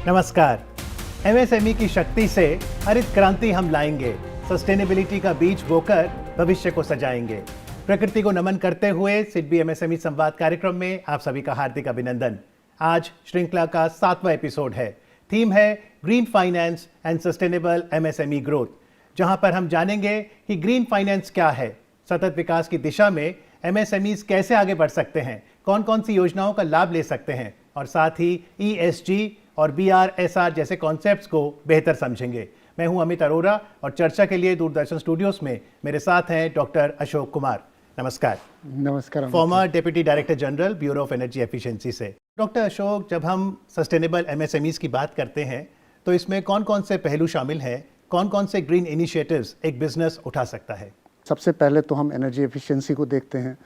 नमस्कार। एमएसएमई की शक्ति से हरित क्रांति हम लाएंगे, सस्टेनेबिलिटी का बीज बोकर भविष्य को सजाएंगे। प्रकृति को नमन करते हुए सिडबी एमएसएमई संवाद कार्यक्रम में आप सभी का हार्दिक अभिनंदन। आज श्रृंखला का 7वां एपिसोड है। थीम है green finance and sustainable MSME growth, जहां पर हम जानेंगे कि ग्रीन फाइनेंस क्या है, सतत विकास की दिशा में एमएसएमईज कैसे आगे बढ़ सकते हैं, कौन कौन सी योजनाओं का लाभ ले सकते हैं और साथ ही ईएसजी और बीआरएसआर जैसे कॉन्सेप्ट्स को बेहतर समझेंगे। मैं हूं अमित अरोरा और चर्चा के लिए दूरदर्शन स्टूडियोज में मेरे साथ हैं डॉक्टर अशोक कुमार। नमस्कार। नमस्कार। Farmer deputy director general bureau of energy efficiency से। डॉक्टर अशोक, जब हम सस्टेनेबल एमएसएमईज की बात करते हैं तो इसमें कौन कौन से पहलू शामिल हैं, कौन कौन से ग्रीन इनिशिएटिव्स एक बिजनेस उठा सकता है? सबसे पहले तो हम एनर्जी एफिशिएंसी को देखते हैं,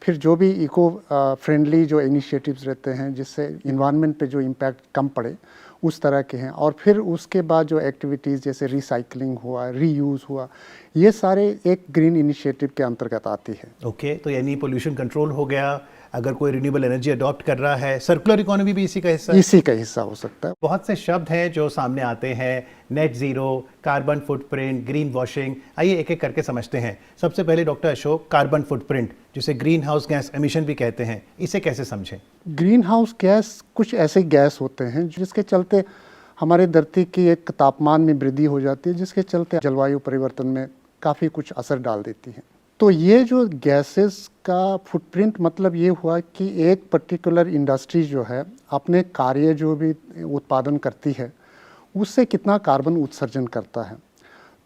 फिर जो भी इको फ्रेंडली जो इनिशिएटिव्स रहते हैं जिससे इन्वायरमेंट पे जो इम्पैक्ट कम पड़े उस तरह के हैं, और फिर उसके बाद जो एक्टिविटीज़ जैसे रिसाइकलिंग हुआ, रीयूज़ हुआ, ये सारे एक ग्रीन इनिशिएटिव के अंतर्गत आती है। ओके, तो यानी पोल्यूशन कंट्रोल हो गया, अगर कोई रिन्यूएबल एनर्जी अडॉप्ट कर रहा है, सर्कुलर इकोनॉमी भी इसी का हिस्सा है? इसी का हिस्सा हो सकता है। बहुत से शब्द हैं जो सामने आते हैं, net zero, carbon footprint, green washing. आइए एक एक करके समझते हैं। सबसे पहले डॉक्टर अशोक, कार्बन फुटप्रिंट जिसे ग्रीन हाउस गैस एमिशन भी कहते हैं, इसे कैसे समझें? ग्रीन हाउस गैस कुछ ऐसे गैस होते हैं जिसके चलते हमारे धरती की एक तापमान में वृद्धि हो जाती है, जिसके चलते जलवायु परिवर्तन में काफ़ी कुछ असर डाल देती है। तो ये जो गैसेस का फुटप्रिंट मतलब ये हुआ कि एक पर्टिकुलर इंडस्ट्री जो है अपने कार्य जो भी उत्पादन करती है उससे कितना कार्बन उत्सर्जन करता है।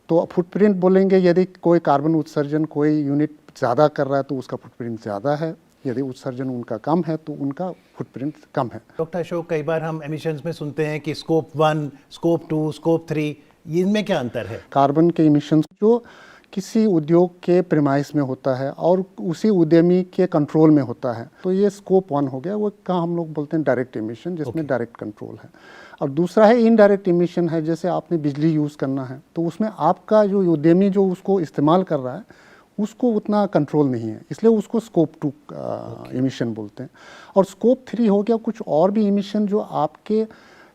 तो फुटप्रिंट बोलेंगे यदि कोई कार्बन उत्सर्जन कोई यूनिट ज़्यादा कर रहा है तो उसका फुटप्रिंट ज़्यादा है, यदि उत्सर्जन उनका कम है तो उनका फुटप्रिंट कम है। डॉक्टर अशोक, कई बार हम एमिशंस में सुनते हैं कि स्कोप 1, स्कोप 2, स्कोप 3, इनमें क्या अंतर है? कार्बन के इमिशंस जो किसी उद्योग के प्रेमाइस में होता है और उसी उद्यमी के कंट्रोल में होता है, तो ये स्कोप 1 हो गया, वो का हम लोग बोलते हैं डायरेक्ट इमिशन, जिसमें डायरेक्ट कंट्रोल है। और दूसरा है इनडायरेक्ट इमिशन है, जैसे आपने बिजली यूज़ करना है तो उसमें आपका जो उद्यमी जो उसको इस्तेमाल कर रहा है उसको उतना कंट्रोल नहीं है, इसलिए उसको स्कोप 2 इमिशन बोलते हैं। और स्कोप 3 हो गया कुछ और भी इमिशन जो आपके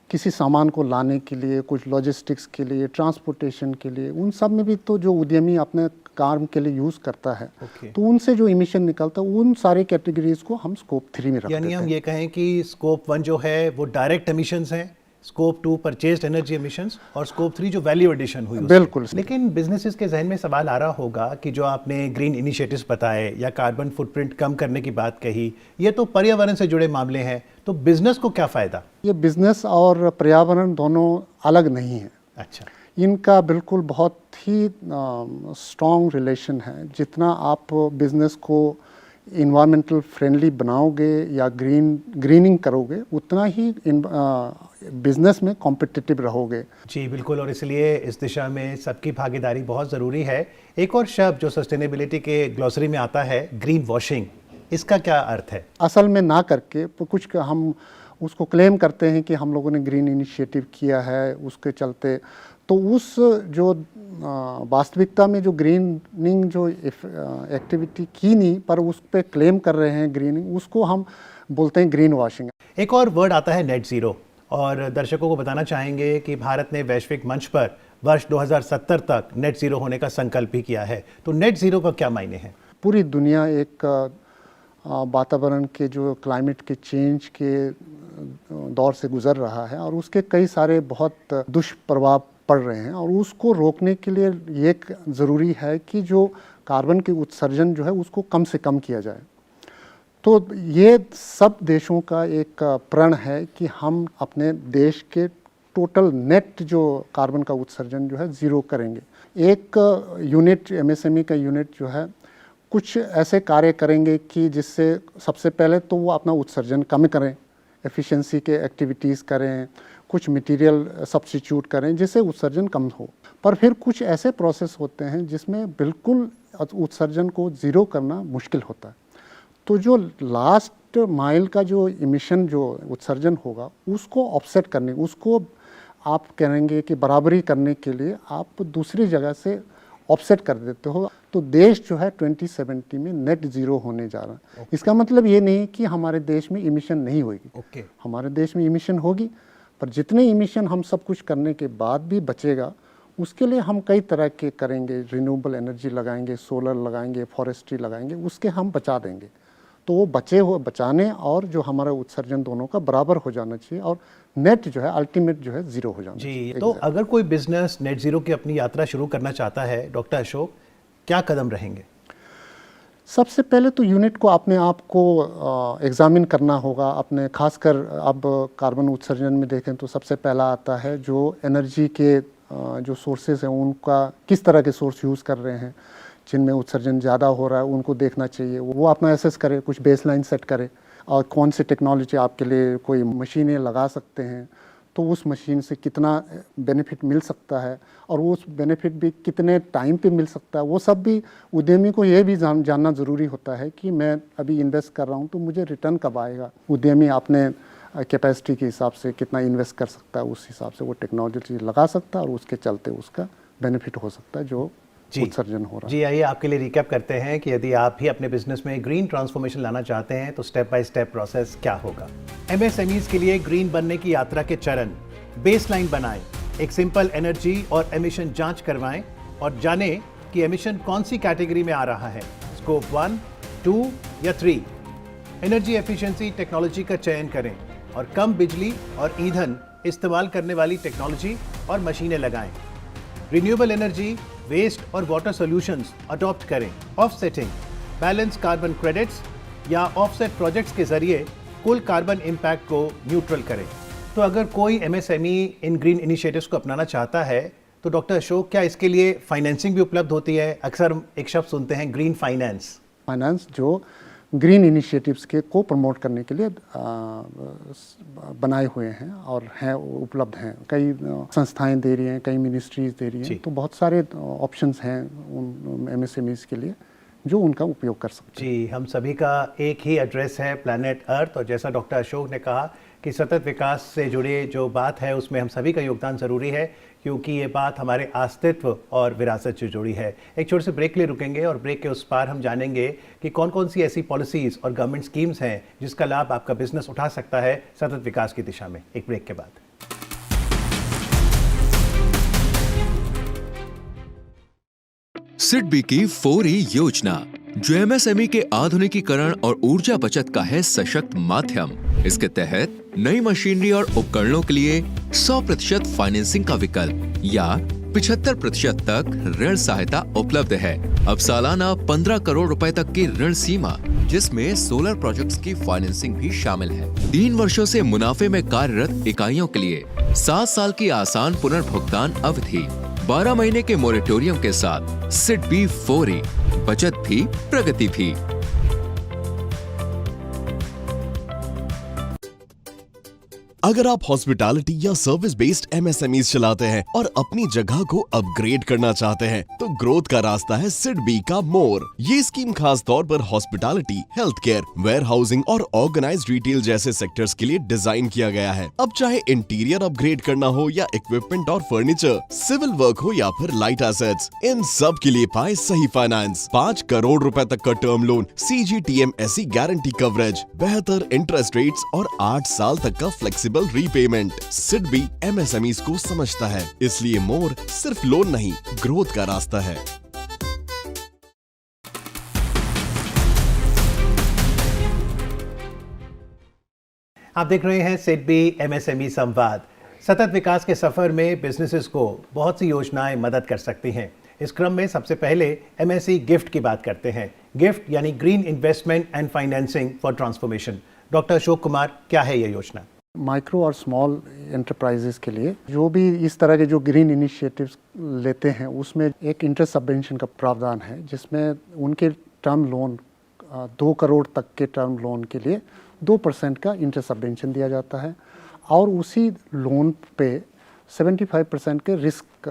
किसी सामान को लाने के लिए, कुछ लॉजिस्टिक्स के लिए, ट्रांसपोर्टेशन के लिए, उन सब में भी तो जो उद्यमी अपने काम के लिए यूज़ करता है तो उनसे जो इमिशन निकलता है उन सारी कैटेगरीज को हम स्कोप 3 में रखते हैं। यानी हम ये कहें कि स्कोप 1 जो है वो डायरेक्ट एमिशंस हैं, स्कोप 2 परचेज्ड एनर्जी एमिशंस और स्कोप 3 जो वैल्यू एडिशन हुई। बिल्कुल। लेकिन बिजनेसेस के जहन में सवाल आ रहा होगा कि जो आपने ग्रीन इनिशिएटिव्स बताए या कार्बन फुटप्रिंट कम करने की बात कही, ये तो पर्यावरण से जुड़े मामले हैं, तो बिजनेस को क्या फायदा? ये बिजनेस और पर्यावरण दोनों अलग नहीं है। अच्छा। इनका बिल्कुल बहुत ही स्ट्रॉन्ग रिलेशन है। जितना आप बिजनेस को इन्वायरमेंटल फ्रेंडली बनाओगे या ग्रीनिंग करोगे उतना ही बिजनेस में कॉम्पिटिटिव रहोगे। जी बिल्कुल, और इसलिए इस दिशा में सबकी भागीदारी बहुत ज़रूरी है। एक और शब्द जो सस्टेनेबिलिटी के ग्लॉसरी में आता है, ग्रीन वॉशिंग, इसका क्या अर्थ है? असल में ना करके कुछ हम उसको क्लेम करते हैं कि हम लोगों ने ग्रीन इनिशिएटिव किया है, उसके चलते तो उस जो वास्तविकता में जो ग्रीनिंग जो एक्टिविटी की नहीं पर उस पर क्लेम कर रहे हैं ग्रीनिंग, उसको हम बोलते हैं ग्रीन वॉशिंग। एक और वर्ड आता है नेट ज़ीरो, और दर्शकों को बताना चाहेंगे कि भारत ने वैश्विक मंच पर वर्ष 2070 तक नेट ज़ीरो होने का संकल्प भी किया है। तो नेट ज़ीरो का क्या मायने हैं? पूरी दुनिया एक वातावरण के जो क्लाइमेट के चेंज के दौर से गुजर रहा है और उसके कई सारे बहुत दुष्प्रभाव पड़ रहे हैं, और उसको रोकने के लिए ये ज़रूरी है कि जो कार्बन की उत्सर्जन जो है उसको कम से कम किया जाए। तो ये सब देशों का एक प्रण है कि हम अपने देश के टोटल नेट जो कार्बन का उत्सर्जन जो है ज़ीरो करेंगे। एक यूनिट एमएसएमई का यूनिट जो है कुछ ऐसे कार्य करेंगे कि जिससे सबसे पहले तो वो अपना उत्सर्जन कम करें, एफिशिएंसी के एक्टिविटीज़ करें, कुछ मटेरियल सब्स्टिट्यूट करें जिससे उत्सर्जन कम हो। पर फिर कुछ ऐसे प्रोसेस होते हैं जिसमें बिल्कुल उत्सर्जन को ज़ीरो करना मुश्किल होता है। तो जो लास्ट माइल का जो इमिशन जो उत्सर्जन होगा उसको ऑफसेट करने, उसको आप कहेंगे कि बराबरी करने के लिए आप दूसरी जगह से ऑफसेट कर देते हो, तो देश जो है 2070 में नेट ज़ीरो होने जा रहा है। इसका मतलब ये नहीं कि हमारे देश में इमिशन नहीं होगी। हमारे देश में इमिशन होगी, पर जितने इमिशन हम सब कुछ करने के बाद भी बचेगा, उसके लिए हम कई तरह के करेंगे, रिन्यूएबल एनर्जी लगाएंगे, सोलर लगाएंगे, फॉरेस्ट्री लगाएंगे, उसके हम बचा देंगे। तो वो बचाने और जो हमारा उत्सर्जन दोनों का बराबर हो जाना चाहिए और नेट जो है अल्टीमेट जो है जीरो हो जाना चाहिए। तो अगर कोई बिजनेस नेट जीरो की अपनी यात्रा शुरू करना चाहता है, डॉक्टर अशोक, क्या कदम रहेंगे? सबसे पहले तो यूनिट को अपने आप को एग्जामिन करना होगा। अपने खासकर अब कार्बन उत्सर्जन में देखें तो सबसे पहला आता है जो एनर्जी के जो सोर्सेज हैं उनका किस तरह के सोर्स यूज़ कर रहे हैं, जिनमें उत्सर्जन ज़्यादा हो रहा है उनको देखना चाहिए। वो अपना एसेस करे, कुछ बेसलाइन सेट करे और कौन सी टेक्नोलॉजी आपके लिए कोई मशीनें लगा सकते हैं तो उस मशीन से कितना बेनिफिट मिल सकता है और उस बेनिफिट भी कितने टाइम पे मिल सकता है। वो सब भी उद्यमी को ये भी जानना ज़रूरी होता है कि मैं अभी इन्वेस्ट कर रहा हूँ तो मुझे रिटर्न कब आएगा। उद्यमी अपने कैपेसिटी के हिसाब से कितना इन्वेस्ट कर सकता है, उस हिसाब से वो टेक्नोलॉजी लगा सकता है और उसके चलते उसका बेनिफिट हो सकता है जो उत्सर्जन हो रहा है। जी, आइए आपके लिए रिकैप करते हैं कि यदि आप भी अपने बिजनेस में ग्रीन ट्रांसफॉर्मेशन लाना चाहते हैं तो स्टेप बाय स्टेप प्रोसेस क्या होगा। एमएसएमईज के लिए ग्रीन बनने की यात्रा के चरण: बेसलाइन बनाएं, एक सिंपल एनर्जी और एमिशन जांच करवाएं और जानें कि एमिशन कौन सी कैटेगरी में आ रहा है, स्कोप 1, 2 या 3। एनर्जी एफिशिएंसी टेक्नोलॉजी का चयन करें और कम बिजली और ईंधन इस्तेमाल करने वाली टेक्नोलॉजी और मशीनें लगाएं। रिन्यूएबल एनर्जी, वेस्ट और वाटर सॉल्यूशंस अडॉप्ट करें। ऑफसेटिंग, बैलेंस कार्बन क्रेडिट्स या ऑफसेट प्रोजेक्ट्स के जरिए कुल कार्बन इम्पैक्ट को न्यूट्रल करें। तो अगर कोई एमएसएमई इन ग्रीन इनिशिएटिव्स को अपनाना चाहता है तो डॉक्टर अशोक, क्या इसके लिए फाइनेंसिंग भी उपलब्ध होती है? अक्सर एक शब्द सुनते हैं ग्रीन फाइनेंस। फाइनेंस जो ग्रीन इनिशिएटिव्स के को प्रमोट करने के लिए बनाए हुए हैं और हैं, उपलब्ध हैं। कई संस्थाएं दे रही हैं, कई मिनिस्ट्रीज दे रही हैं, तो बहुत सारे ऑप्शंस हैं उन एमएसएमईज के लिए जो उनका उपयोग कर सकते हैं। जी, हम सभी का एक ही एड्रेस है, प्लैनेट अर्थ, और जैसा डॉक्टर अशोक ने कहा कि सतत विकास से जुड़े जो बात है उसमें हम सभी का योगदान ज़रूरी है, क्योंकि ये बात हमारे अस्तित्व और विरासत से जुड़ी है। एक छोटे से ब्रेक के लिए रुकेंगे और ब्रेक के उस पार हम जानेंगे कि कौन कौन सी ऐसी पॉलिसीज़ और गवर्नमेंट स्कीम्स हैं जिसका लाभ आपका बिजनेस उठा सकता है सतत विकास की दिशा में। एक ब्रेक के बाद। सिडबी की 4E योजना जो एमएसएमई के आधुनिकीकरण और ऊर्जा बचत का है सशक्त माध्यम। इसके तहत नई मशीनरी और उपकरणों के लिए 100% फाइनेंसिंग का विकल्प या 75% तक ऋण सहायता उपलब्ध है। अब सालाना 15 करोड़ रुपए तक की ऋण सीमा, जिसमें सोलर प्रोजेक्ट्स की फाइनेंसिंग भी शामिल है। 3 वर्षों से मुनाफे में कार्यरत इकाइयों के लिए 7 साल की आसान पुनर्भुगतान अवधि, 12 महीने के मोरेटोरियम के साथ सिडबी 4E, बचत भी प्रगति भी। अगर आप हॉस्पिटैलिटी या सर्विस बेस्ड एमएसएमई चलाते हैं और अपनी जगह को अपग्रेड करना चाहते हैं तो ग्रोथ का रास्ता है सिडबी का मोर। ये स्कीम खास तौर पर hospitality, health care, warehousing और ऑर्गेनाइज्ड रिटेल जैसे सेक्टर्स के लिए डिजाइन किया गया है। अब चाहे इंटीरियर अपग्रेड करना हो या इक्विपमेंट और फर्नीचर, सिविल वर्क हो या फिर लाइट एसेट्स, इन सब के लिए पाए सही फाइनेंस। 5 करोड़ रुपए तक का term loan, CGTMSE guarantee coverage, बेहतर इंटरेस्ट रेट्स और 8 साल तक का फ्लेक्सिबल रीपेमेंट। सिडबी एमएसएमईज को समझता है, इसलिए मोर सिर्फ लोन नहीं, ग्रोथ का रास्ता है। आप देख रहे हैं सिडबी एमएसएमई संवाद। सतत विकास के सफर में बिजनेसेस को बहुत सी योजनाएं मदद कर सकती हैं। इस क्रम में सबसे पहले एमएसई गिफ्ट की बात करते हैं। गिफ्ट यानी green investment and financing for transformation. Doctor Ashok Kumar, क्या है ये योजना? माइक्रो और स्मॉल एंटरप्राइजेस के लिए जो भी इस तरह के जो ग्रीन इनिशिएटिव्स लेते हैं उसमें एक इंटरेस्ट सबवेंशन का प्रावधान है, जिसमें उनके टर्म लोन 2 करोड़ तक के टर्म लोन के लिए 2% का इंटरेस्ट सबवेंशन दिया जाता है और उसी लोन पे 75% के रिस्क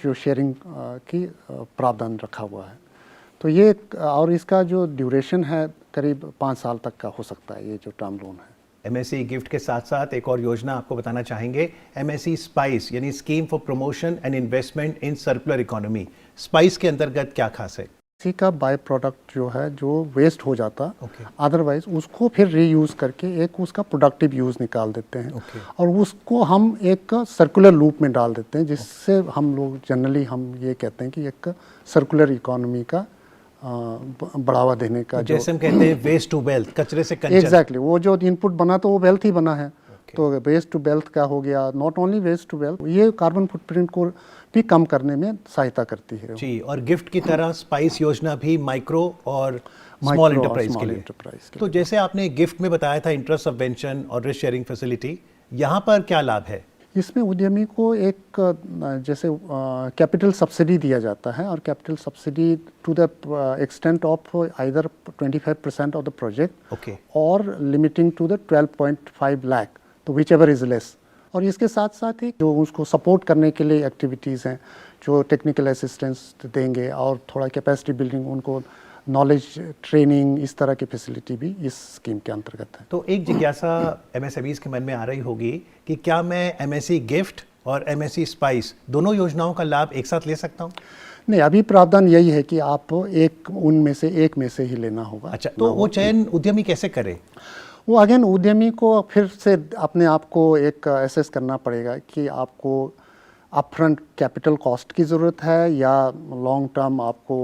जो शेयरिंग की प्रावधान रखा हुआ है। तो ये और इसका जो ड्यूरेशन है करीब 5 साल तक का हो सकता है, ये जो टर्म लोन है। एमएसई गिफ्ट के साथ साथ एक और योजना आपको बताना चाहेंगे, एमएसई स्पाइस यानी scheme for promotion and investment in circular economy. Spice के अंतर्गत क्या खास है? इसी का बाय प्रोडक्ट जो है जो वेस्ट हो जाता Okay. अदरवाइज उसको फिर रीयूज़ करके एक उसका प्रोडक्टिव यूज़ निकाल देते हैं Okay. और उसको हम एक सर्कुलर लूप में डाल देते हैं, जिससे हम लोग जनरली हम ये कहते हैं कि एक सर्कुलर इकोनॉमी का बढ़ावा देने का तो जैसे हम कहते हैं वेस्ट टू वेल्थ, कचरे से कंचन। एग्जैक्टली वो जो इनपुट बना तो वो वेल्थ ही बना है। तो वेस्ट टू वेल्थ का हो गया, not only waste to wealth, ये कार्बन फुटप्रिंट को भी कम करने में सहायता करती है जी। और गिफ्ट की तरह स्पाइस योजना भी माइक्रो और स्मॉल एंटरप्राइज के लिए। तो जैसे आपने गिफ्ट में बताया था इंटरेस्ट सब्वेंशन और रिस्क शेयरिंग फैसिलिटी, यहाँ पर क्या लाभ है? इसमें उद्यमी को एक जैसे कैपिटल सब्सिडी दिया जाता है और capital subsidy to the extent of either 25% of the project Okay. और लिमिटिंग टू द 12.5 लाख, तो विच एवर इज लेस। और इसके साथ साथ ही जो उसको सपोर्ट करने के लिए एक्टिविटीज़ हैं, जो टेक्निकल असिस्टेंस देंगे और थोड़ा कैपेसिटी बिल्डिंग, उनको नॉलेज ट्रेनिंग, इस तरह की फैसिलिटी भी इस स्कीम के अंतर्गत है। तो एक जिज्ञासा एमएसएमईज के मन में आ रही होगी कि क्या मैं एमएसई गिफ्ट और एमएसई स्पाइस दोनों योजनाओं का लाभ एक साथ ले सकता हूँ? नहीं, अभी प्रावधान यही है कि आप एक में से ही लेना होगा। अच्छा, तो वो चयन उद्यमी कैसे करे? वो अगेन उद्यमी को फिर से अपने आप को एक एसेस करना पड़ेगा कि आपको अपफ्रंट कैपिटल कॉस्ट की ज़रूरत है या लॉन्ग टर्म आपको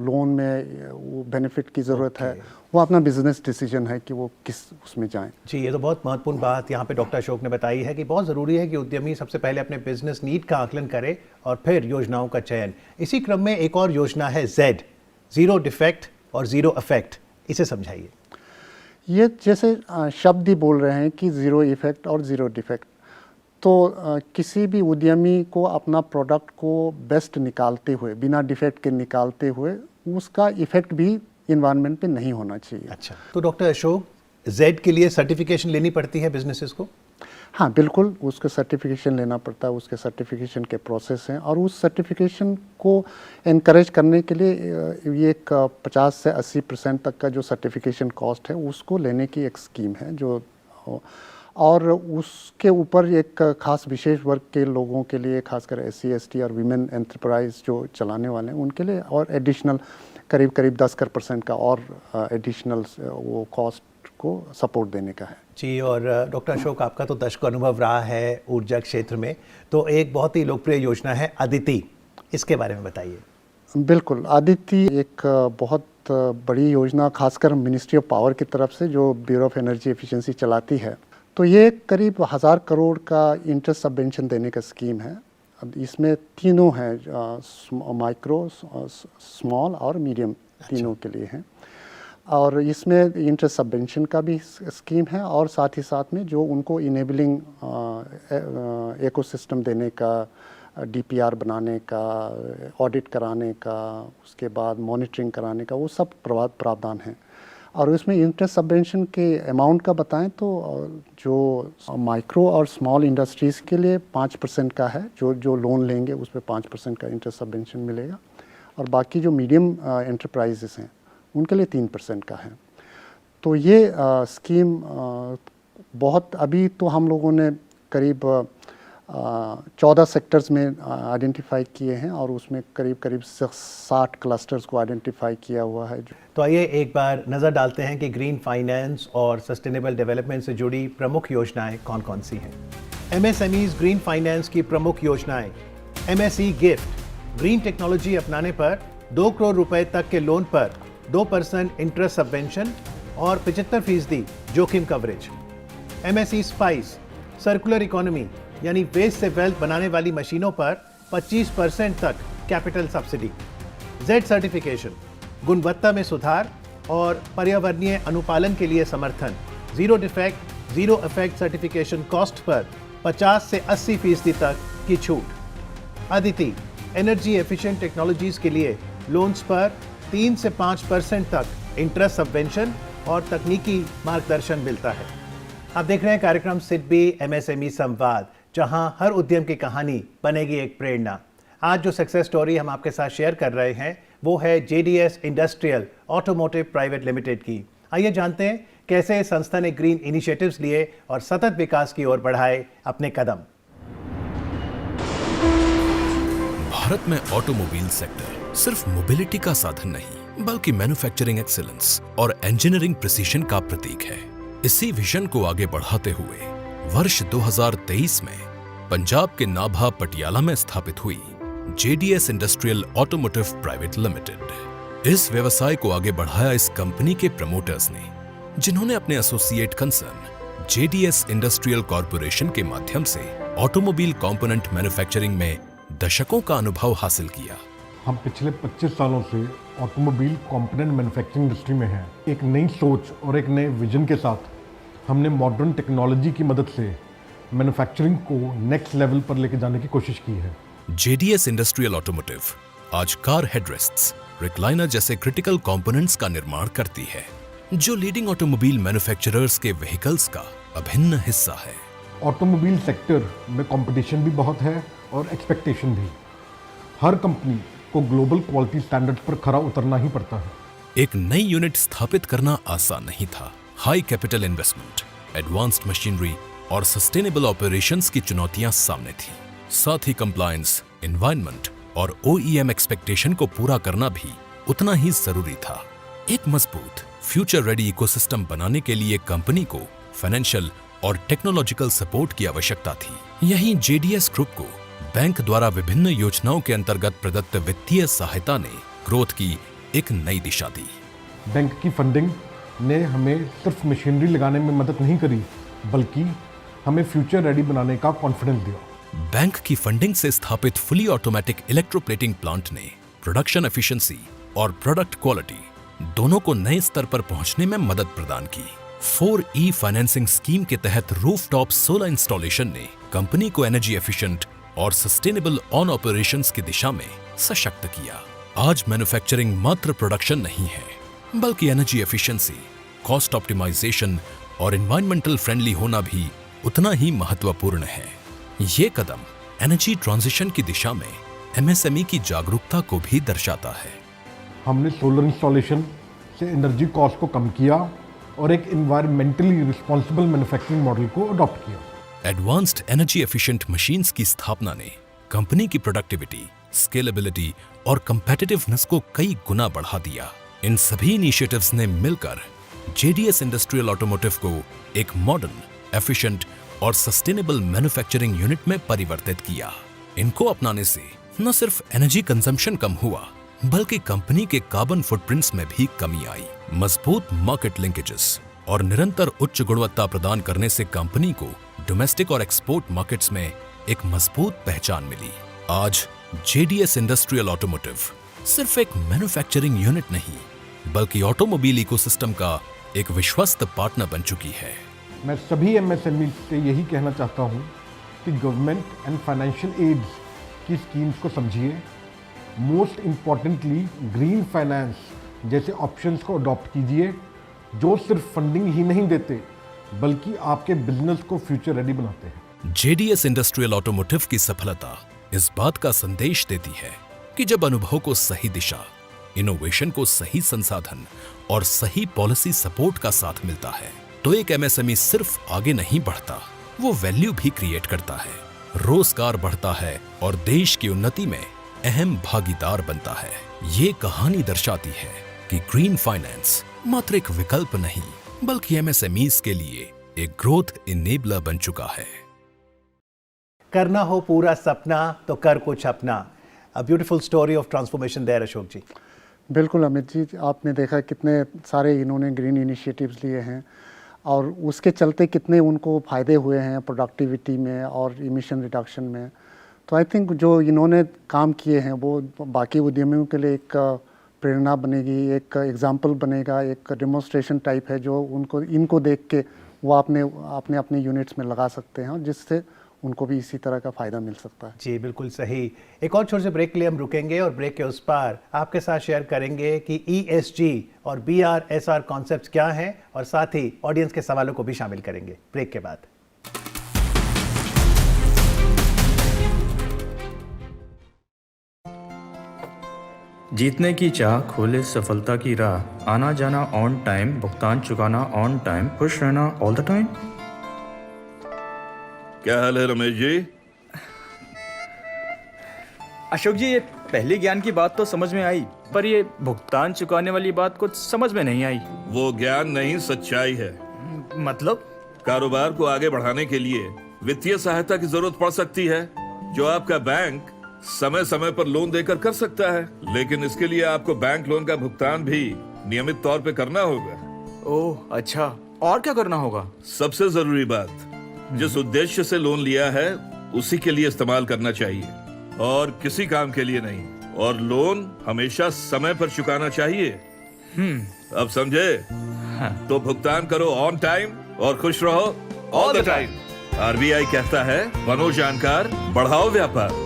लोन में वो बेनिफिट की ज़रूरत है। वो अपना बिजनेस डिसीजन है कि वो किस उसमें जाएं। जी, ये तो बहुत महत्वपूर्ण बात यहाँ पे डॉक्टर अशोक ने बताई है कि बहुत ज़रूरी है कि उद्यमी सबसे पहले अपने बिजनेस नीड का आकलन करे और फिर योजनाओं का चयन। इसी क्रम में एक और योजना है जेड, ज़ीरो डिफेक्ट और ज़ीरो अफेक्ट, इसे समझाइए। ये जैसे शब्द ही बोल रहे हैं कि ज़ीरो इफेक्ट और ज़ीरो डिफेक्ट, तो किसी भी उद्यमी को अपना प्रोडक्ट को बेस्ट निकालते हुए, बिना डिफेक्ट के निकालते हुए, उसका इफेक्ट भी इन्वायरमेंट पे नहीं होना चाहिए। अच्छा, तो डॉक्टर अशोक, जेड के लिए सर्टिफिकेशन लेनी पड़ती है बिजनेसेस को? हाँ बिल्कुल, उसका सर्टिफिकेशन लेना पड़ता है, उसके सर्टिफिकेशन के प्रोसेस हैं और उस सर्टिफिकेशन को एनकरेज करने के लिए ये एक 50 से 80% तक का जो सर्टिफिकेशन कॉस्ट है उसको लेने की एक स्कीम है जो, और उसके ऊपर एक खास विशेष वर्ग के लोगों के लिए, खासकर SC ST और वीमेन एंटरप्राइज जो चलाने वाले हैं उनके लिए और एडिशनल करीब 10% का और एडिशनल वो कॉस्ट को सपोर्ट देने का है। जी, और डॉक्टर अशोक, आपका तो दशकों अनुभव रहा है ऊर्जा क्षेत्र में, तो एक बहुत ही लोकप्रिय योजना है अदिति, इसके बारे में बताइए। बिल्कुल, अदिति एक बहुत बड़ी योजना खासकर मिनिस्ट्री ऑफ पावर की तरफ से जो ब्यूरो ऑफ एनर्जी एफिशिएंसी चलाती है। तो ये करीब 1000 करोड़ का इंटरेस्ट सबवेंशन देने का स्कीम है। अब इसमें तीनों हैं, माइक्रो, स्मॉल और मीडियम, तीनों के लिए हैं। और इसमें इंटरेस्ट सबवेंशन का भी स्कीम है और साथ ही साथ में जो उनको इनेबलिंग इकोसिस्टम देने का, DPR बनाने का, ऑडिट कराने का, उसके बाद मॉनिटरिंग कराने का, वो सब प्रावधान हैं। और उसमें इंटरेस्ट सबवेंशन के अमाउंट का बताएं तो जो माइक्रो और स्मॉल इंडस्ट्रीज़ के लिए 5% का है, जो लोन लेंगे उस पर 5% का इंटरेस्ट सबवेंशन मिलेगा, और बाकी जो मीडियम एंटरप्राइजेस हैं उनके लिए 3% का है। तो ये स्कीम बहुत, अभी तो हम लोगों ने करीब 14 सेक्टर्स में आइडेंटिफाई किए हैं और उसमें करीब 60 क्लस्टर्स को आइडेंटिफाई किया हुआ है। तो आइए एक बार नज़र डालते हैं कि ग्रीन फाइनेंस और सस्टेनेबल डेवलपमेंट से जुड़ी प्रमुख योजनाएं कौन कौन सी हैं। MSMEs ग्रीन फाइनेंस की प्रमुख योजनाएं: MSE गिफ्ट, ग्रीन टेक्नोलॉजी अपनाने पर 2 करोड़ रुपए तक के लोन पर 2% इंटरेस्ट सबवेंशन और 75% जोखिम coverage. MSE spice, circular economy यानी वेस्ट से वेल्थ बनाने वाली मशीनों पर 25% तक कैपिटल सब्सिडी। जेड सर्टिफिकेशन, गुणवत्ता में सुधार और पर्यावरणीय अनुपालन के लिए समर्थन। Zero defect, zero effect certification cost per 50 से 80% तक की छूट। अदिति, एनर्जी एफिशिएंट टेक्नोलॉजीज के लिए लोन्स पर 3 से 5% तक इंटरेस्ट सबवेंशन और तकनीकी मार्गदर्शन मिलता है। आप देख रहे हैं कार्यक्रम सिडबी MSME संवाद, जहां हर उद्यम की कहानी बनेगी एक प्रेरणा। आज जो सक्सेस स्टोरी हम आपके साथ शेयर कर रहे हैं वो है JDS industrial automotive private limited की। आइए जानते हैं कैसे संस्था ने ग्रीन इनिशिएटिव्स लिए और सतत विकास की ओर बढ़ाए अपने कदम। भारत में ऑटोमोबाइल सेक्टर सिर्फ मोबिलिटी का साधन नहीं बल्कि मैन्युफैक्चरिंग एक्सीलेंस और इंजीनियरिंग प्रिसीशन का प्रतीक है। इसी विजन को आगे बढ़ाते हुए वर्ष 2023 में पंजाब के नाभा पटियाला में स्थापित हुई JDS industrial automotive private limited. इस व्यवसाय को आगे बढ़ाया इस कंपनी के प्रमोटर्स ने, जिन्होंने अपने associate concern JDS industrial corporation के माध्यम से ऑटोमोबाइल कंपोनेंट मैन्युफैक्चरिंग में दशकों का अनुभव हासिल किया। हम पिछले 25 सालों से ऑटोमोबाइल कंपोनेंट मैन्युफैक्चरिंग इंडस्ट्री में हैं। एक नई सोच और एक नए विजन के साथ हमने मॉडर्न टेक्नोलॉजी की मदद से मैन्युफैक्चरिंग को नेक्स्ट लेवल पर लेके जाने की कोशिश की है। JDS इंडस्ट्रियल ऑटोमोटिव आज कार हेडरेस्ट्स, रिक्लाइनर जैसे क्रिटिकल कंपोनेंट्स का निर्माण करती है, जो लीडिंग ऑटोमोबाइल मैन्युफैक्चरर्स के व्हीकल्स का अभिन्न हिस्सा है। ऑटोमोबाइल सेक्टर में कंपटीशन भी बहुत है और एक्सपेक्टेशन भी। हर कंपनी को ग्लोबल क्वालिटी स्टैंडर्ड्स पर खरा उतरना ही पड़ता है। एक नई यूनिट स्थापित करना आसान नहीं था। High capital investment, advanced machinery और सस्टेनेबल ऑपरेशंस की चुनौतियां सामने थी। साथ ही कंप्लायंस, एनवायरनमेंट और OEM एक्सपेक्टेशन को पूरा करना भी उतना ही जरूरी था। एक मजबूत फ्यूचर रेडी इकोसिस्टम बनाने के लिए कंपनी को फाइनेंशियल और टेक्नोलॉजिकल सपोर्ट की आवश्यकता थी। यहीं JDS ग्रुप को बैंक द्वारा विभिन्न योजनाओं के अंतर्गत प्रदत्त वित्तीय सहायता ने ग्रोथ की एक नई दिशा दी। बैंक की फंडिंग ने हमें सिर्फ मशीनरी लगाने में मदद नहीं करी, बल्कि हमें फ्यूचर रेडी बनाने का कॉन्फिडेंस दिया। बैंक की फंडिंग से स्थापित फुली ऑटोमेटिक इलेक्ट्रोप्लेटिंग प्लांट ने प्रोडक्शन एफिशिएंसी और प्रोडक्ट क्वालिटी दोनों को नए स्तर पर पहुंचने में मदद प्रदान की। 4E फाइनेंसिंग स्कीम के तहत रूफटॉप सोलर इंस्टॉलेशन ने कंपनी को एनर्जी एफिशिएंट और सस्टेनेबल ऑन ऑपरेशंस की दिशा में सशक्त किया। आज मैन्युफैक्चरिंग मात्र प्रोडक्शन नहीं है, बल्कि एनर्जी एफिशिएंसी, कॉस्ट ऑप्टिमाइजेशन और एनवायरमेंटल फ्रेंडली होना भी उतना ही महत्वपूर्ण है। ये कदम एनर्जी ट्रांजिशन की दिशा में MSME की जागरूकता को भी दर्शाता है। हमने सोलर इंस्टॉलेशन से एनर्जी कॉस्ट को कम किया और एक एनवायरमेंटली रिस्पॉन्सिबल मैन्युफैक्चरिंग मॉडल को अडॉप्ट किया। एडवांस्ड एनर्जी एफिशिएंट मशीन्स की स्थापना ने कंपनी की प्रोडक्टिविटी, स्केलेबिलिटी और कंपेटिटिवनेस को कई गुना बढ़ा दिया। इन सभी इनिशिएटिव्स ने मिलकर JDS इंडस्ट्रियल ऑटोमोटिव को एक मॉडर्न, एफिशिएंट और सस्टेनेबल मैन्युफैक्चरिंग यूनिट में परिवर्तित किया। इनको अपनाने से न सिर्फ एनर्जी कंजम्पशन कम हुआ, बल्कि कंपनी के कार्बन फुटप्रिंट्स में भी कमी आई। मजबूत मार्केट लिंकेजेस और निरंतर उच्च गुणवत्ता प्रदान करने से कंपनी को डोमेस्टिक और एक्सपोर्ट मार्केट्स में एक मजबूत पहचान मिली। आज JDS इंडस्ट्रियल ऑटोमोटिव सिर्फ एक मैन्युफैक्चरिंग यूनिट नहीं, बल्कि ऑटोमोबाइल इकोसिस्टम का एक विश्वस्त पार्टनर बन चुकी है। मैं सभी MSME से यही कहना चाहता हूँ कि गवर्नमेंट एंड फाइनेंशियल एड्स की स्कीम्स को समझिए। मोस्ट इम्पॉर्टेंटली ग्रीन फाइनेंस जैसे ऑप्शंस को अडॉप्ट कीजिए, जो सिर्फ फंडिंग ही नहीं देते बल्कि आपके बिजनेस को फ्यूचर रेडी बनाते हैं। JDS इंडस्ट्रियल ऑटोमोटिव की सफलता इस बात का संदेश देती है कि जब अनुभव को सही दिशा, इनोवेशन को सही संसाधन और सही पॉलिसी सपोर्ट का साथ मिलता है, तो एक MSME सिर्फ आगे नहीं बढ़ता, वो वैल्यू भी क्रिएट करता है, रोजगार बढ़ता है और देश की उन्नति में अहम भागीदार बनता है। ये कहानी दर्शाती है कि ग्रीन फाइनेंस मात्र एक विकल्प नहीं, बल्कि MSMEs के लिए एक ग्रोथ इनेबलर बन चुका है। करना हो पूरा सपना तो कर कुछ अपना। A beautiful story of transformation there Ashok ji. बिल्कुल अमित जी, आपने देखा कितने सारे इन्होंने ग्रीन इनिशिएटिव्स लिए हैं और उसके चलते कितने उनको फ़ायदे हुए हैं प्रोडक्टिविटी में और इमिशन रिडक्शन में। तो आई थिंक जो इन्होंने काम किए हैं वो बाकी उद्यमियों के लिए एक प्रेरणा बनेगी, एक एग्जाम्पल बनेगा, एक डेमोन्स्ट्रेशन टाइप है जो इनको देख के वो अपने यूनिट्स में लगा सकते हैं और जिससे उनको भी इसी तरह का फ़ायदा मिल सकता है। जी बिल्कुल सही। एक और छोटे से ब्रेक के लिए हम रुकेंगे और ब्रेक के उस पार आपके साथ शेयर करेंगे कि ESG और BRSR कॉन्सेप्ट्स क्या हैं और साथ ही ऑडियंस के सवालों को भी शामिल करेंगे ब्रेक के बाद। जीतने की चाह खोले सफलता की राह, आना जाना ऑन टाइम, भुगतान चुकाना ऑन टाइम, खुश रहना ऑल द टाइम। क्या हाल है रमेश जी? अशोक जी, ये पहली ज्ञान की बात तो समझ में आई, पर ये भुगतान चुकाने वाली बात कुछ समझ में नहीं आई। वो ज्ञान नहीं, सच्चाई है। मतलब? कारोबार को आगे बढ़ाने के लिए वित्तीय सहायता की जरूरत पड़ सकती है, जो आपका बैंक समय समय पर लोन देकर कर सकता है, लेकिन इसके लिए आपको बैंक लोन का भुगतान भी नियमित तौर पे करना होगा। ओह अच्छा, और क्या करना होगा? सबसे जरूरी बात, जिस उद्देश्य से लोन लिया है उसी के लिए इस्तेमाल करना चाहिए और किसी काम के लिए नहीं। और लोन हमेशा समय पर चुकाना चाहिए। अब समझे? तो भुगतान करो ऑन टाइम और खुश रहो ऑल द टाइम। आरबीआई कहता है, बनो जानकार, बढ़ाओ व्यापार।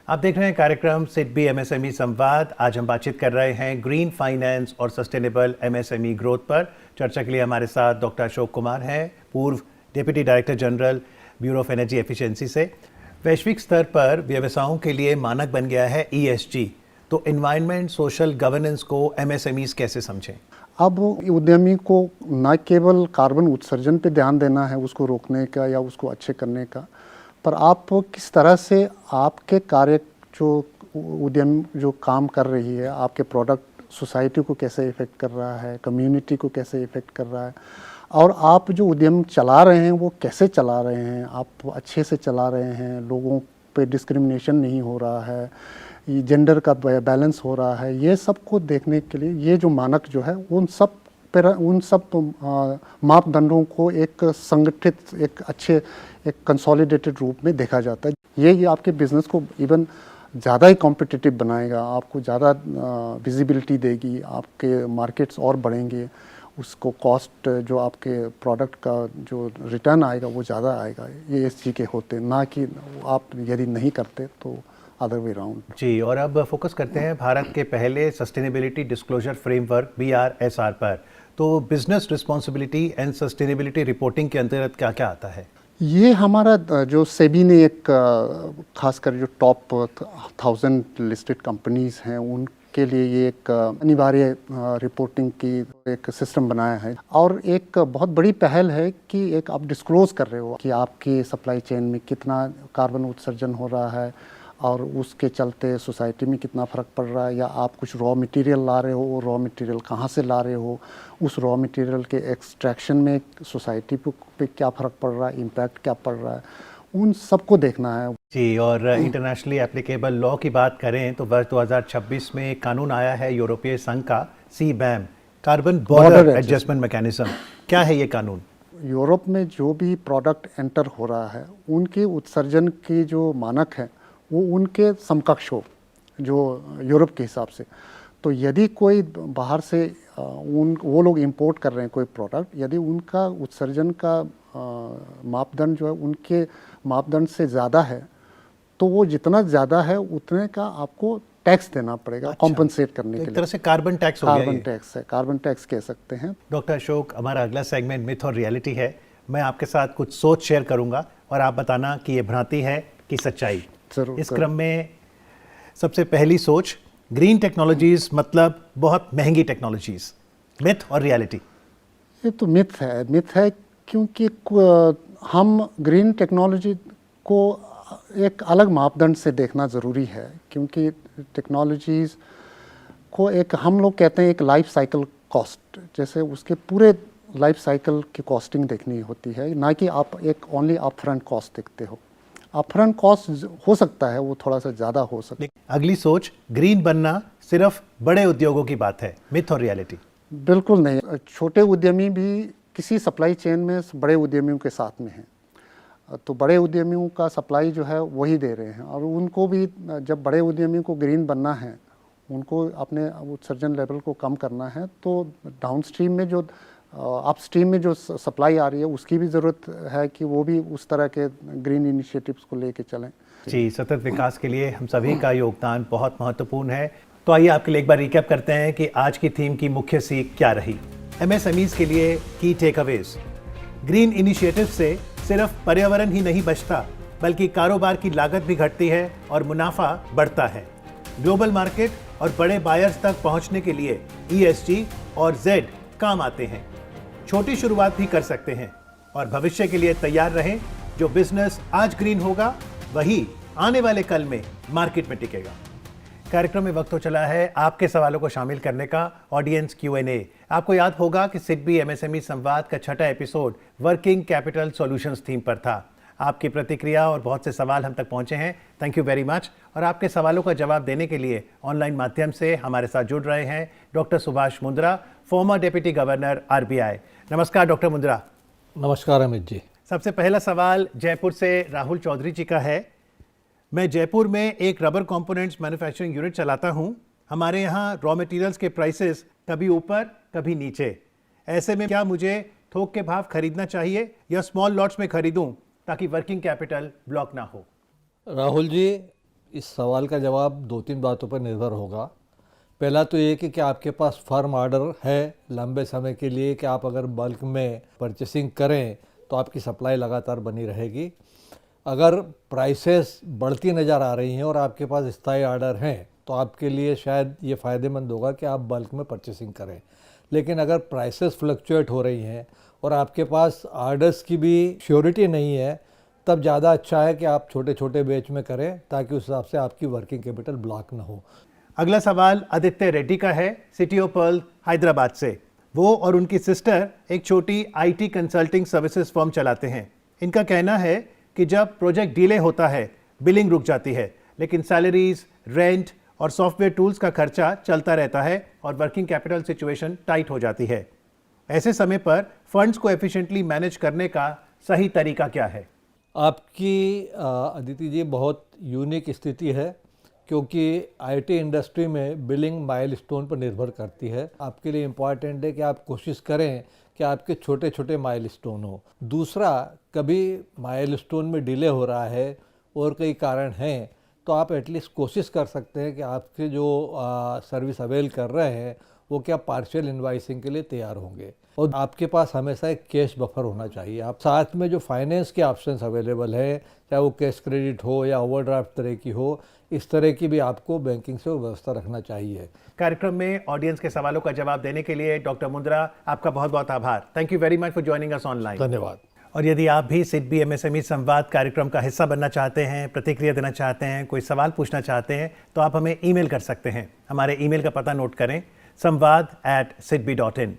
आप देख रहे हैं कार्यक्रम सिडबी एमएसएमई संवाद। आज हम बातचीत कर रहे हैं ग्रीन फाइनेंस और सस्टेनेबल एमएसएमई ग्रोथ पर। चर्चा के लिए हमारे साथ डॉक्टर अशोक कुमार हैं, पूर्व deputy director general bureau of energy efficiency से। वैश्विक स्तर पर व्यवसायों के लिए मानक बन गया है ESG, तो एनवायरनमेंट, सोशल गवर्नेंस को एमएसएमईज कैसे समझें? अब उद्यमी को न केवल कार्बन उत्सर्जन पे ध्यान देना है, उसको रोकने का या उसको अच्छे करने का, पर आप किस तरह से आपके कार्य जो उद्यम जो काम कर रही है, आपके प्रोडक्ट सोसाइटी को कैसे इफ़ेक्ट कर रहा है, कम्युनिटी को कैसे इफ़ेक्ट कर रहा है, और आप जो उद्यम चला रहे हैं वो कैसे चला रहे हैं, आप अच्छे से चला रहे हैं, लोगों पे डिस्क्रिमिनेशन नहीं हो रहा है, ये जेंडर का बैलेंस हो रहा है, ये सब को देखने के लिए ये जो मानक जो है उन सब मापदंडों को एक संगठित, एक अच्छे, एक कंसोलिडेटेड रूप में देखा जाता है। ये आपके बिजनेस को इवन ज़्यादा ही कॉम्पिटिटिव बनाएगा, आपको ज़्यादा विजिबिलिटी देगी, आपके मार्केट्स और बढ़ेंगे, उसको कॉस्ट जो आपके प्रोडक्ट का जो रिटर्न आएगा वो ज़्यादा आएगा। ये ESG के होते, ना कि आप यदि नहीं करते तो अदर वे राउंड। जी, और अब फोकस करते हैं भारत के पहले सस्टेनेबिलिटी डिस्क्लोजर फ्रेमवर्क BRSR पर। तो business responsibility and sustainability reporting के अंतर्गत क्या क्या आता है? ये हमारा जो सेबी ने एक खासकर जो टॉप 1000 लिस्टेड कंपनीज हैं उनके लिए ये एक अनिवार्य रिपोर्टिंग की एक सिस्टम बनाया है। और एक बहुत बड़ी पहल है कि एक आप डिस्क्लोज कर रहे हो कि आपकी सप्लाई चेन में कितना कार्बन उत्सर्जन हो रहा है और उसके चलते सोसाइटी में कितना फ़र्क पड़ रहा है, या आप कुछ रॉ मटेरियल ला रहे हो, वो रॉ मटेरियल कहाँ से ला रहे हो, उस रॉ मटेरियल के एक्सट्रैक्शन में सोसाइटी पे क्या फ़र्क पड़ रहा है, इम्पैक्ट क्या पड़ रहा है, उन सबको देखना है। जी, और इंटरनेशनली एप्लीकेबल लॉ की बात करें तो वर्ष 2026 में एक कानून आया है यूरोपीय संघ का, CBAM, carbon border adjustment mechanism. क्या है ये कानून? यूरोप में जो भी प्रोडक्ट एंटर हो रहा है उनके उत्सर्जन की जो मानक है वो उनके समकक्ष हो, जो यूरोप के हिसाब से। तो यदि कोई बाहर से वो लोग इंपोर्ट कर रहे हैं कोई प्रोडक्ट, यदि उनका उत्सर्जन का मापदंड जो है उनके मापदंड से ज़्यादा है, तो वो जितना ज़्यादा है उतने का आपको टैक्स देना पड़ेगा। अच्छा, कॉम्पनसेट करने के लिए। एक तरह से कार्बन टैक्स हो गया। कार्बन टैक्स है, कार्बन टैक्स कह सकते हैं। डॉक्टर अशोक, हमारा अगला सेगमेंट मिथ और रियलिटी है। मैं आपके साथ कुछ सोच शेयर करूंगा और आप बताना कि ये भ्रांति है कि सच्चाई। इस क्रम में सबसे पहली सोच, ग्रीन टेक्नोलॉजीज मतलब बहुत महंगी टेक्नोलॉजीज। मिथ और रियलिटी? ये तो मिथ है क्योंकि हम ग्रीन टेक्नोलॉजी को एक अलग मापदंड से देखना ज़रूरी है, क्योंकि टेक्नोलॉजीज़ को एक, हम लोग कहते हैं, एक लाइफ साइकिल कॉस्ट, जैसे उसके पूरे लाइफ साइकिल की कॉस्टिंग देखनी होती है, ना कि आप एक ओनली अपफ्रंट कॉस्ट देखते हो। अपफ्रंट कॉस्ट हो सकता है वो थोड़ा सा ज़्यादा हो सकता है। अगली सोच, ग्रीन बनना सिर्फ बड़े उद्योगों की बात है। मिथ और रियलिटी? बिल्कुल नहीं, छोटे उद्यमी भी किसी सप्लाई चेन में बड़े उद्यमियों के साथ में हैं, तो बड़े उद्यमियों का सप्लाई जो है वही दे रहे हैं, और उनको भी जब बड़े उद्यमियों को ग्रीन बनना है, उनको अपने उत्सर्जन लेवल को कम करना है, तो डाउनस्ट्रीम में जो अपस्ट्रीम में जो सप्लाई आ रही है उसकी भी ज़रूरत है कि वो भी उस तरह के ग्रीन इनिशिएटिव्स को लेके चलें। जी, सतत विकास के लिए हम सभी का योगदान बहुत महत्वपूर्ण है। तो आइए आपके लिए एक बार रिकैप करते हैं कि आज की थीम की मुख्य सीख क्या रही। MSMEs के लिए की टेकअवेज। ग्रीन इनिशिएटिव से सिर्फ पर्यावरण ही नहीं बचता, बल्कि कारोबार की लागत भी घटती है और मुनाफा बढ़ता है। ग्लोबल मार्केट और बड़े बायर्स तक पहुंचने के लिए ESG और Z काम आते हैं। छोटी शुरुआत भी कर सकते हैं, और भविष्य के लिए तैयार रहें। जो बिजनेस आज ग्रीन होगा वही आने वाले कल में मार्केट में टिकेगा। कार्यक्रम में वक्त हो चला है आपके सवालों को शामिल करने का, ऑडियंस Q&A। आपको याद होगा कि सिडबी MSME संवाद का 6वां episode working capital solutions theme पर था। आपकी प्रतिक्रिया और बहुत से सवाल हम तक पहुंचे हैं, थैंक यू वेरी मच। और आपके सवालों का जवाब देने के लिए ऑनलाइन माध्यम से हमारे साथ जुड़ रहे हैं doctor Subhash Mundra, farmer deputy governor RBI। नमस्कार डॉक्टर मुंद्रा। नमस्कार अमित जी। सबसे पहला सवाल जयपुर से राहुल चौधरी जी का है। मैं जयपुर में एक रबर कंपोनेंट्स मैन्युफैक्चरिंग यूनिट चलाता हूं। हमारे यहाँ रॉ मटेरियल्स के प्राइसेस कभी ऊपर कभी नीचे। ऐसे में क्या मुझे थोक के भाव खरीदना चाहिए या स्मॉल लॉट्स में खरीदूं ताकि वर्किंग कैपिटल ब्लॉक ना हो? राहुल जी, इस सवाल का जवाब 2-3 बातों पर निर्भर होगा। पहला तो ये कि आपके पास फर्म ऑर्डर है लंबे समय के लिए कि आप अगर बल्क में परचेसिंग करें तो आपकी सप्लाई लगातार बनी रहेगी। अगर प्राइसेस बढ़ती नज़र आ रही हैं और आपके पास स्थायी ऑर्डर हैं तो आपके लिए शायद ये फ़ायदेमंद होगा कि आप बल्क में परचेसिंग करें। लेकिन अगर प्राइसेस फ्लक्चुएट हो रही हैं और आपके पास ऑर्डर्स की भी श्योरिटी नहीं है, तब ज़्यादा अच्छा है कि आप छोटे छोटे बैच में करें ताकि उस हिसाब से आपकी वर्किंग कैपिटल ब्लॉक ना हो। अगला सवाल आदित्य रेड्डी का है, सिटी ऑफ पर्ल हैदराबाद से। वो और उनकी सिस्टर एक छोटी IT कंसल्टिंग सर्विसेज फर्म चलाते हैं। इनका कहना है कि जब प्रोजेक्ट डिले होता है बिलिंग रुक जाती है, लेकिन सैलरीज, रेंट और सॉफ्टवेयर टूल्स का खर्चा चलता रहता है और वर्किंग कैपिटल सिचुएशन टाइट हो जाती है। ऐसे समय पर फंड्स को एफिशिएंटली मैनेज करने का सही तरीका क्या है? आपकी अदिति जी बहुत यूनिक स्थिति है, क्योंकि IT इंडस्ट्री में बिलिंग माइलस्टोन पर निर्भर करती है। आपके लिए इम्पॉर्टेंट है कि आप कोशिश करें कि आपके छोटे छोटे माइलस्टोन हो। दूसरा, कभी माइलस्टोन में डिले हो रहा है और कई कारण हैं तो आप एटलीस्ट कोशिश कर सकते हैं कि आपके जो सर्विस अवेल कर रहे हैं वो क्या पार्शियल इनवाइसिंग के लिए तैयार होंगे। और आपके पास हमेशा एक कैश बफर होना चाहिए। आप साथ में जो फाइनेंस के ऑप्शंस अवेलेबल है, चाहे वो कैश क्रेडिट हो या ओवरड्राफ्ट तरह की हो, इस तरह की भी आपको बैंकिंग से व्यवस्था रखना चाहिए। कार्यक्रम में ऑडियंस के सवालों का जवाब देने के लिए डॉक्टर मुंद्रा, आपका बहुत बहुत आभार। Thank you very much for joining us online. धन्यवाद। और यदि आप भी सिडबी MSME संवाद कार्यक्रम का हिस्सा बनना चाहते हैं, प्रतिक्रिया देना चाहते हैं, कोई सवाल पूछना चाहते हैं, तो आप हमें ईमेल कर सकते हैं। हमारे ईमेल का पता नोट करें, samvad@sidbi.in।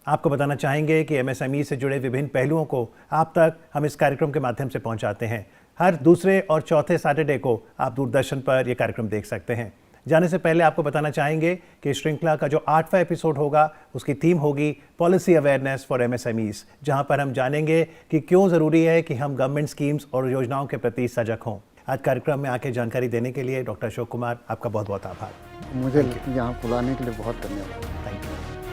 आपको बताना चाहेंगे कि MSME से जुड़े विभिन्न पहलुओं को आप तक हम इस कार्यक्रम के माध्यम से पहुंचाते हैं। हर दूसरे और चौथे सैटरडे को आप दूरदर्शन पर यह कार्यक्रम देख सकते हैं। जाने से पहले आपको बताना चाहेंगे कि इस श्रृंखला का जो 8वां एपिसोड होगा उसकी थीम होगी पॉलिसी अवेयरनेस फॉर MSMEs, जहां पर हम जानेंगे कि क्यों ज़रूरी है कि हम गवर्नमेंट स्कीम्स और योजनाओं के प्रति सजग हों। आज कार्यक्रम में आके जानकारी देने के लिए डॉक्टर अशोक कुमार, आपका बहुत बहुत आभार। मुझे यहाँ बुलाने के लिए बहुत धन्यवाद। Thank you.